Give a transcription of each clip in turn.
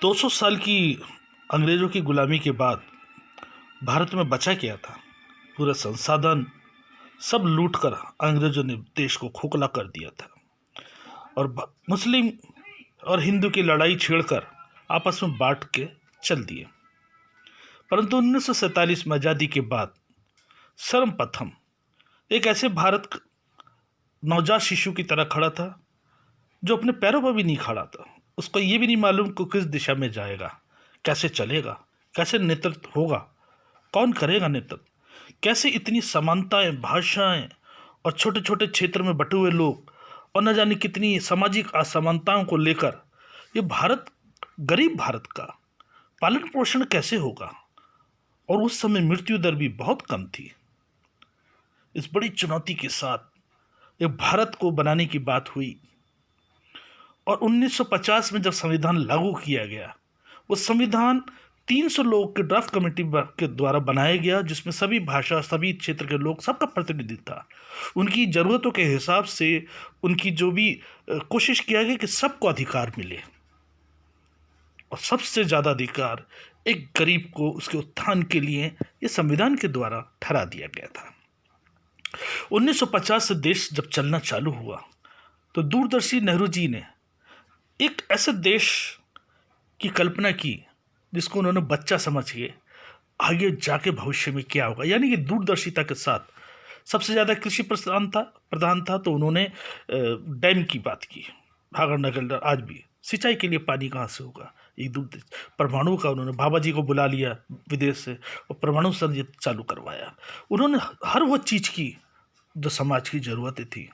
200 साल की अंग्रेज़ों की गुलामी के बाद भारत में बचा क्या था? पूरे संसाधन सब लूट कर अंग्रेज़ों ने देश को खोखला कर दिया था और मुस्लिम और हिंदू की लड़ाई छेड़कर आपस में बांट के चल दिए। परंतु 1947 में आज़ादी के बाद सर्वप्रथम एक ऐसे भारत नवजात शिशु की तरह खड़ा था जो अपने पैरों पर भी नहीं खड़ा था। उसको ये भी नहीं मालूम कि किस दिशा में जाएगा, कैसे चलेगा, कैसे नेतृत्व होगा, कौन करेगा नेतृत्व, कैसे इतनी समानताएं, भाषाएं और छोटे छोटे क्षेत्र में बटे हुए लोग और न जाने कितनी सामाजिक असमानताओं को लेकर ये भारत, गरीब भारत का पालन पोषण कैसे होगा। और उस समय मृत्यु दर भी बहुत कम थी। इस बड़ी चुनौती के साथ एक भारत को बनाने की बात हुई और 1950 में जब संविधान लागू किया गया, वो संविधान 300 लोगों के ड्राफ्ट कमेटी के द्वारा बनाया गया, जिसमें सभी भाषा, सभी क्षेत्र के लोग, सबका प्रतिनिधित्व था। उनकी ज़रूरतों के हिसाब से उनकी जो भी कोशिश किया गया कि सबको अधिकार मिले और सबसे ज़्यादा अधिकार एक गरीब को उसके उत्थान के लिए ये संविधान के द्वारा ठहरा दिया गया था। 1950 से देश जब चलना चालू हुआ तो दूरदर्शी नेहरू जी ने एक ऐसे देश की कल्पना की जिसको उन्होंने बच्चा समझ के आगे जाके भविष्य में क्या होगा, यानी कि दूरदर्शिता के साथ सबसे ज़्यादा कृषि प्रधान था तो उन्होंने डैम की बात की। भागड़ नगर आज भी सिंचाई के लिए पानी कहाँ से होगा, एक दूर परमाणु का उन्होंने बाबा जी को बुला लिया विदेश से और परमाणु संयंत्र चालू करवाया। उन्होंने हर वो चीज़ की जो समाज की ज़रूरतें थी।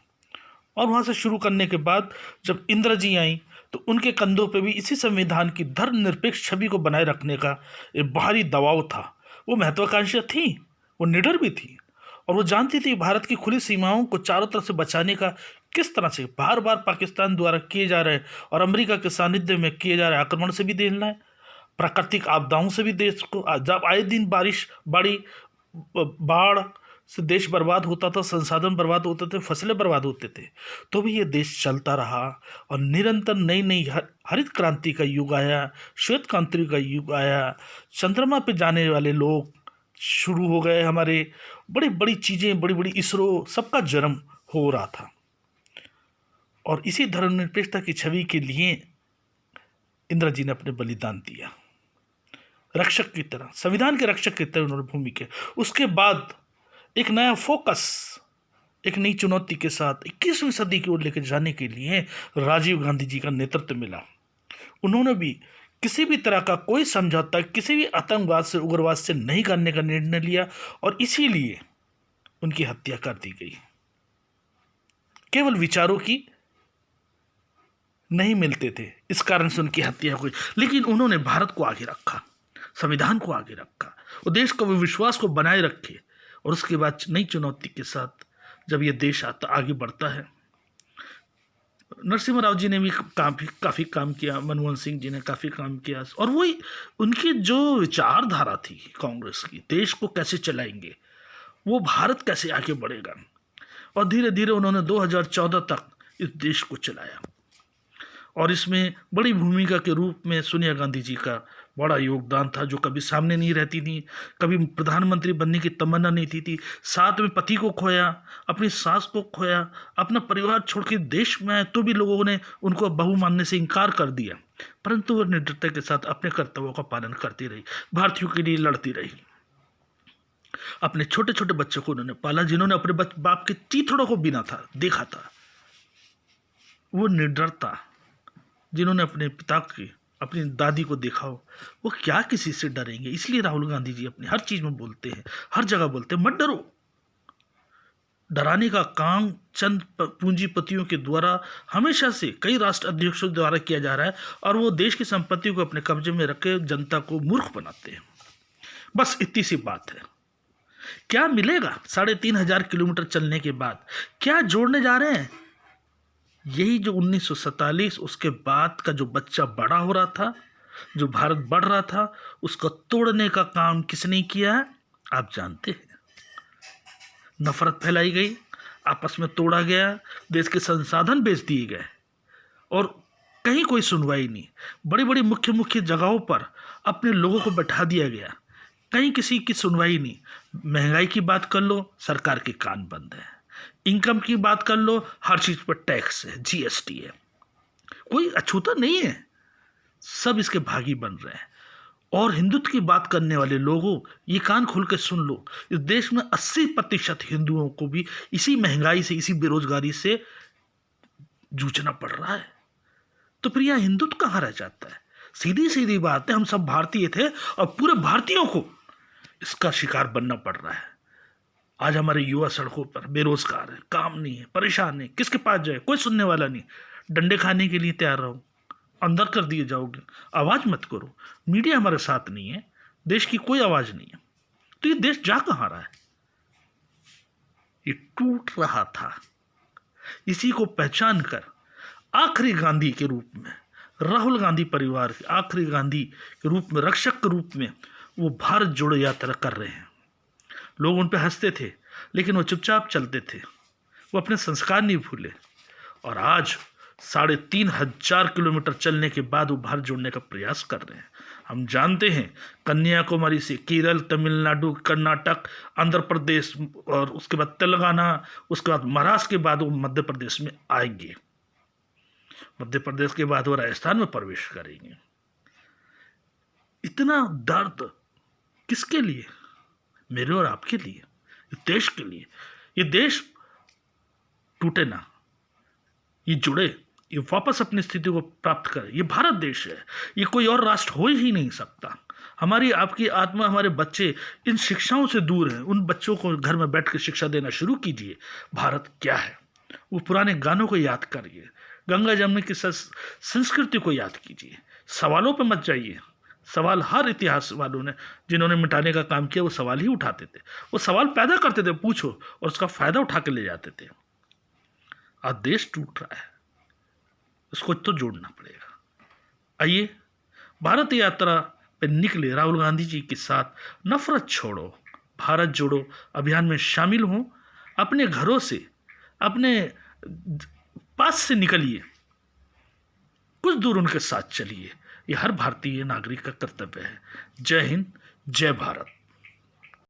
और वहाँ से शुरू करने के बाद जब इंदिरा जी आई तो उनके कंधों पे भी इसी संविधान की धर्मनिरपेक्ष छवि को बनाए रखने का एक बाहरी दबाव था। वो महत्वाकांक्षा थी, वो निडर भी थी और वो जानती थी भारत की खुली सीमाओं को चारों तरफ से बचाने का किस तरह से बार बार पाकिस्तान द्वारा किए जा रहे और अमेरिका के सानिध्य में किए जा रहे आक्रमण से भी देखना है, प्राकृतिक आपदाओं से भी देश को, जब आए दिन बाढ़ से देश बर्बाद होता था, संसाधन बर्बाद होते थे, फसलें बर्बाद होते थे, तो भी ये देश चलता रहा और निरंतर नई नई हरित क्रांति का युग आया, श्वेत क्रांति का युग आया, चंद्रमा पे जाने वाले लोग शुरू हो गए, हमारे बड़ी बड़ी चीज़ें, बड़ी बड़ी इसरो, सबका जन्म हो रहा था। और इसी धर्मनिरपेक्षता की छवि के लिए इंदिरा जी ने अपने बलिदान दिया, रक्षक की तरह, संविधान के रक्षक की तरह उन्होंने भूमिका। उसके बाद एक नया फोकस, एक नई चुनौती के साथ 21वीं सदी की ओर लेकर जाने के लिए राजीव गांधी जी का नेतृत्व मिला। उन्होंने भी किसी भी तरह का कोई समझौता किसी भी आतंकवाद से, उग्रवाद से नहीं करने का निर्णय लिया और इसीलिए उनकी हत्या कर दी गई। केवल विचारों की नहीं मिलते थे, इस कारण से उनकी हत्या हुई, लेकिन उन्होंने भारत को आगे रखा, संविधान को आगे रखा और देश को विश्वास को बनाए रखे। और उसके बाद नई चुनौती के साथ जब ये देश आगे बढ़ता है, नरसिम्हा राव जी ने भी काफ़ी काम किया, मनमोहन सिंह जी ने काफ़ी काम किया और वही उनकी जो विचारधारा थी कांग्रेस की, देश को कैसे चलाएंगे, वो भारत कैसे आगे बढ़ेगा, और धीरे धीरे उन्होंने 2014 तक इस देश को चलाया। और इसमें बड़ी भूमिका के रूप में सोनिया गांधी जी का बड़ा योगदान था, जो कभी सामने नहीं रहती थी, कभी प्रधानमंत्री बनने की तमन्ना नहीं थी, साथ में पति को खोया, अपनी सास को खोया, अपना परिवार छोड़ के देश में आए तो भी लोगों ने उनको बहू मानने से इनकार कर दिया, परंतु वह निडरता के साथ अपने कर्तव्यों का पालन करती रही, भारतीयों के लिए लड़ती रही। अपने छोटे छोटे बच्चों को उन्होंने पाला, जिन्होंने अपने बाप के चीथड़ों को बिना था देखा था। वो निडरता, जिन्होंने अपने पिता की, अपनी दादी को देखा हो, वो क्या किसी से डरेंगे। इसलिए राहुल गांधी जी अपनी हर चीज़ में बोलते हैं, हर जगह बोलते हैं, मत डरो। डराने का काम चंद पूंजीपतियों के द्वारा हमेशा से कई राष्ट्र अध्यक्षों द्वारा किया जा रहा है और वो देश की संपत्ति को अपने कब्जे में रखे जनता को मूर्ख बनाते हैं। बस इतनी सी बात है। क्या मिलेगा 3500 किलोमीटर चलने के बाद? क्या जोड़ने जा रहे हैं? यही जो 1947 उसके बाद का जो बच्चा बड़ा हो रहा था, जो भारत बढ़ रहा था, उसको तोड़ने का काम किसने किया है आप जानते हैं। नफरत फैलाई गई, आपस में तोड़ा गया, देश के संसाधन बेच दिए गए और कहीं कोई सुनवाई नहीं। बड़ी बड़ी मुख्य मुख्य जगहों पर अपने लोगों को बैठा दिया गया, कहीं किसी की सुनवाई नहीं। महंगाई की बात कर लो, सरकार के कान बंद है। इनकम की बात कर लो, हर चीज पर टैक्स है, जीएसटी है, कोई अछूता नहीं है, सब इसके भागी बन रहे हैं। और हिंदुत्व की बात करने वाले लोगों, ये कान खोल के सुन लो, इस देश में 80% हिंदुओं को भी इसी महंगाई से, इसी बेरोजगारी से जूझना पड़ रहा है। तो फिर यह हिंदुत्व कहाँ रह जाता है? सीधी सीधी बात है, हम सब भारतीय थे और पूरे भारतीयों को इसका शिकार बनना पड़ रहा है। आज हमारे युवा सड़कों पर बेरोजगार है, काम नहीं है, परेशान है, किसके पास जाए, कोई सुनने वाला नहीं। डंडे खाने के लिए तैयार रहो, अंदर कर दिए जाओगे, आवाज मत करो। मीडिया हमारे साथ नहीं है, देश की कोई आवाज नहीं है। तो ये देश जा कहाँ रहा है? ये टूट रहा था। इसी को पहचान कर आखिरी गांधी के रूप में, राहुल गांधी परिवार के आखिरी गांधी के रूप में, रक्षक के रूप में वो भारत जोड़ो यात्रा कर रहे हैं। लोग उन पे हंसते थे, लेकिन वो चुपचाप चलते थे, वो अपने संस्कार नहीं भूले। और आज 3,500 किलोमीटर चलने के बाद वो भारत जोड़ने का प्रयास कर रहे हैं। हम जानते हैं कन्याकुमारी से केरल, तमिलनाडु, कर्नाटक, आंध्र प्रदेश और उसके बाद तेलंगाना, उसके बाद महाराष्ट्र के बाद वो मध्य प्रदेश में आएंगे। मध्य प्रदेश के बाद वो राजस्थान में प्रवेश करेंगे। इतना दर्द किसके लिए? मेरे और आपके लिए, इस देश के लिए। ये देश टूटे ना, ये जुड़े, ये वापस अपनी स्थिति को प्राप्त करे। ये भारत देश है, ये कोई और राष्ट्र हो ही नहीं सकता। हमारी आपकी आत्मा, हमारे बच्चे इन शिक्षाओं से दूर हैं। उन बच्चों को घर में बैठ कर शिक्षा देना शुरू कीजिए। भारत क्या है, वो पुराने गानों को याद करिए, गंगा जमुना की संस्कृति को याद कीजिए। सवालों पर मत जाइए। सवाल हर इतिहास वालों ने, जिन्होंने मिटाने का काम किया, वो सवाल ही उठाते थे, वो सवाल पैदा करते थे, पूछो, और उसका फायदा उठा के ले जाते थे। आज देश टूट रहा है, इसको तो जोड़ना पड़ेगा। आइए भारत यात्रा पे निकले राहुल गांधी जी के साथ। नफरत छोड़ो, भारत जोड़ो अभियान में शामिल हों। अपने घरों से, अपने पास से निकलिए, कुछ दूर उनके साथ चलिए। ये हर भारतीय नागरिक का कर्तव्य है। जय हिंद, जय भारत।